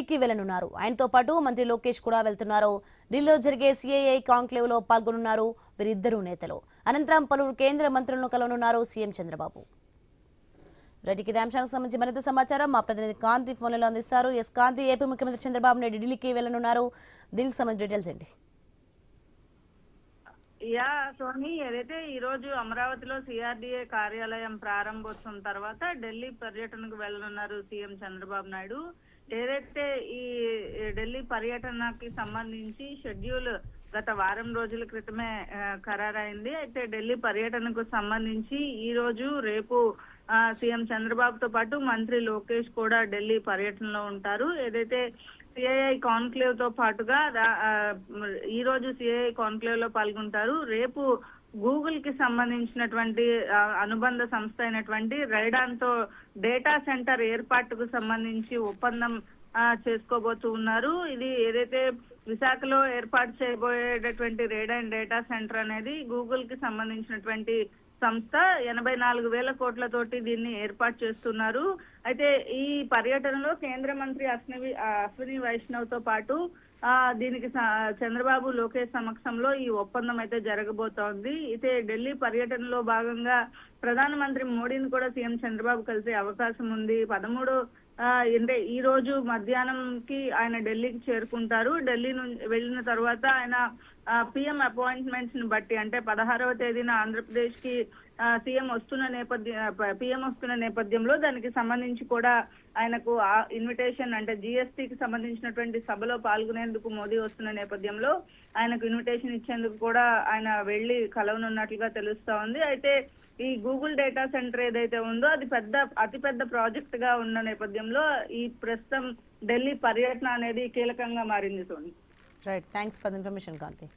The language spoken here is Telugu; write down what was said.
ఢిల్లీకి వెళ్లనున్నారు. ఆయనతో పాటు మంత్రి లోకేష్ కూడా వెళ్తున్నారు. ఢిల్లీలో జరిగే సిఐఐ కాంక్లేవ్ లో పాల్గొనున్నారు వీరిద్దరు నేతలు. అనంతరం పలువురు కేంద్ర మంత్రులను కలవనున్నారు సీఎం చంద్రబాబు. రెడ్డికి అంశానికి సంబంధించి మరింత సమాచారం మా ప్రతినిధి కాంతి ఫోన్లలో అందిస్తారు. ఎస్ కాంతి, ఏపీ ముఖ్యమంత్రి చంద్రబాబు నాయుడు ఢిల్లీకి వెళ్లనున్నారు. దీనికి సంబంధించిన డీటెయిల్స్ ఏంటి? సోని, ఏదైతే ఈ రోజు అమరావతిలో సిఆర్డీఏ కార్యాలయం ప్రారంభోత్సవం తర్వాత ఢిల్లీ పర్యటనకు వెళ్లనున్నారు సీఎం చంద్రబాబు నాయుడు. ఏదైతే ఈ ఢిల్లీ పర్యటనకి సంబంధించి షెడ్యూల్ గత వారం రోజుల క్రితమే ఖరారైంది. అయితే ఢిల్లీ పర్యటనకు సంబంధించి ఈ రోజు రేపు సీఎం చంద్రబాబుతో పాటు మంత్రి లోకేష్ కూడా ఢిల్లీ పర్యటనలో ఉంటారు. ఏదైతే సిఐఐ కాన్క్లేవ్ తో పాటుగా ఈ రోజు సిఐఐ కాన్క్లేవ్ లో పాల్గొంటారు. రేపు గూగుల్ కి సంబంధించినటువంటి అనుబంధ సంస్థ అయినటువంటి రైడాన్ తో డేటా సెంటర్ ఏర్పాటుకు సంబంధించి ఒప్పందం చేసుకోబోతూ ఉన్నారు. ఇది ఏదైతే విశాఖలో ఏర్పాటు చేయబోయేటటువంటి రైడాన్ డేటా సెంటర్ అనేది గూగుల్ కి సంబంధించినటువంటి సంస్థ 84,000 కోట్లతోటి దీన్ని ఏర్పాటు చేస్తున్నారు. అయితే ఈ పర్యటనలో కేంద్ర మంత్రి అశ్విని వైష్ణవ్ తో పాటు దీనికి చంద్రబాబు లోకేష్ సమక్షంలో ఈ ఒప్పందం అయితే జరగబోతోంది. అయితే ఢిల్లీ పర్యటనలో భాగంగా ప్రధానమంత్రి మోడీని కూడా సీఎం చంద్రబాబు కలిసే అవకాశం ఉంది. 13 అంటే ఈ రోజు మధ్యాహ్నంకి ఆయన ఢిల్లీకి చేరుకుంటారు. ఢిల్లీ నుంచి వెళ్ళిన తర్వాత ఆయన పిఎం అపాయింట్మెంట్స్ ని బట్టి అంటే 16వ తేదీన ఆంధ్రప్రదేశ్ కి పిఎం వస్తున్న నేపథ్యంలో దానికి సంబంధించి కూడా ఆయనకు ఇన్విటేషన్ అంటే జిఎస్టీకి సంబంధించినటువంటి సభలో పాల్గొనేందుకు మోదీ వస్తున్న నేపథ్యంలో ఆయనకు ఇన్విటేషన్ ఇచ్చేందుకు కూడా ఆయన వెళ్లి కలవనున్నట్లుగా తెలుస్తా ఉంది. అయితే ఈ గూగుల్ డేటా సెంటర్ ఏదైతే ఉందో అది అతిపెద్ద ప్రాజెక్ట్ గా ఉన్న నేపథ్యంలో ఈ ప్రస్తుతం ఢిల్లీ పర్యటన అనేది కీలకంగా మారింది. Soni, right, thanks for the information Kanthi.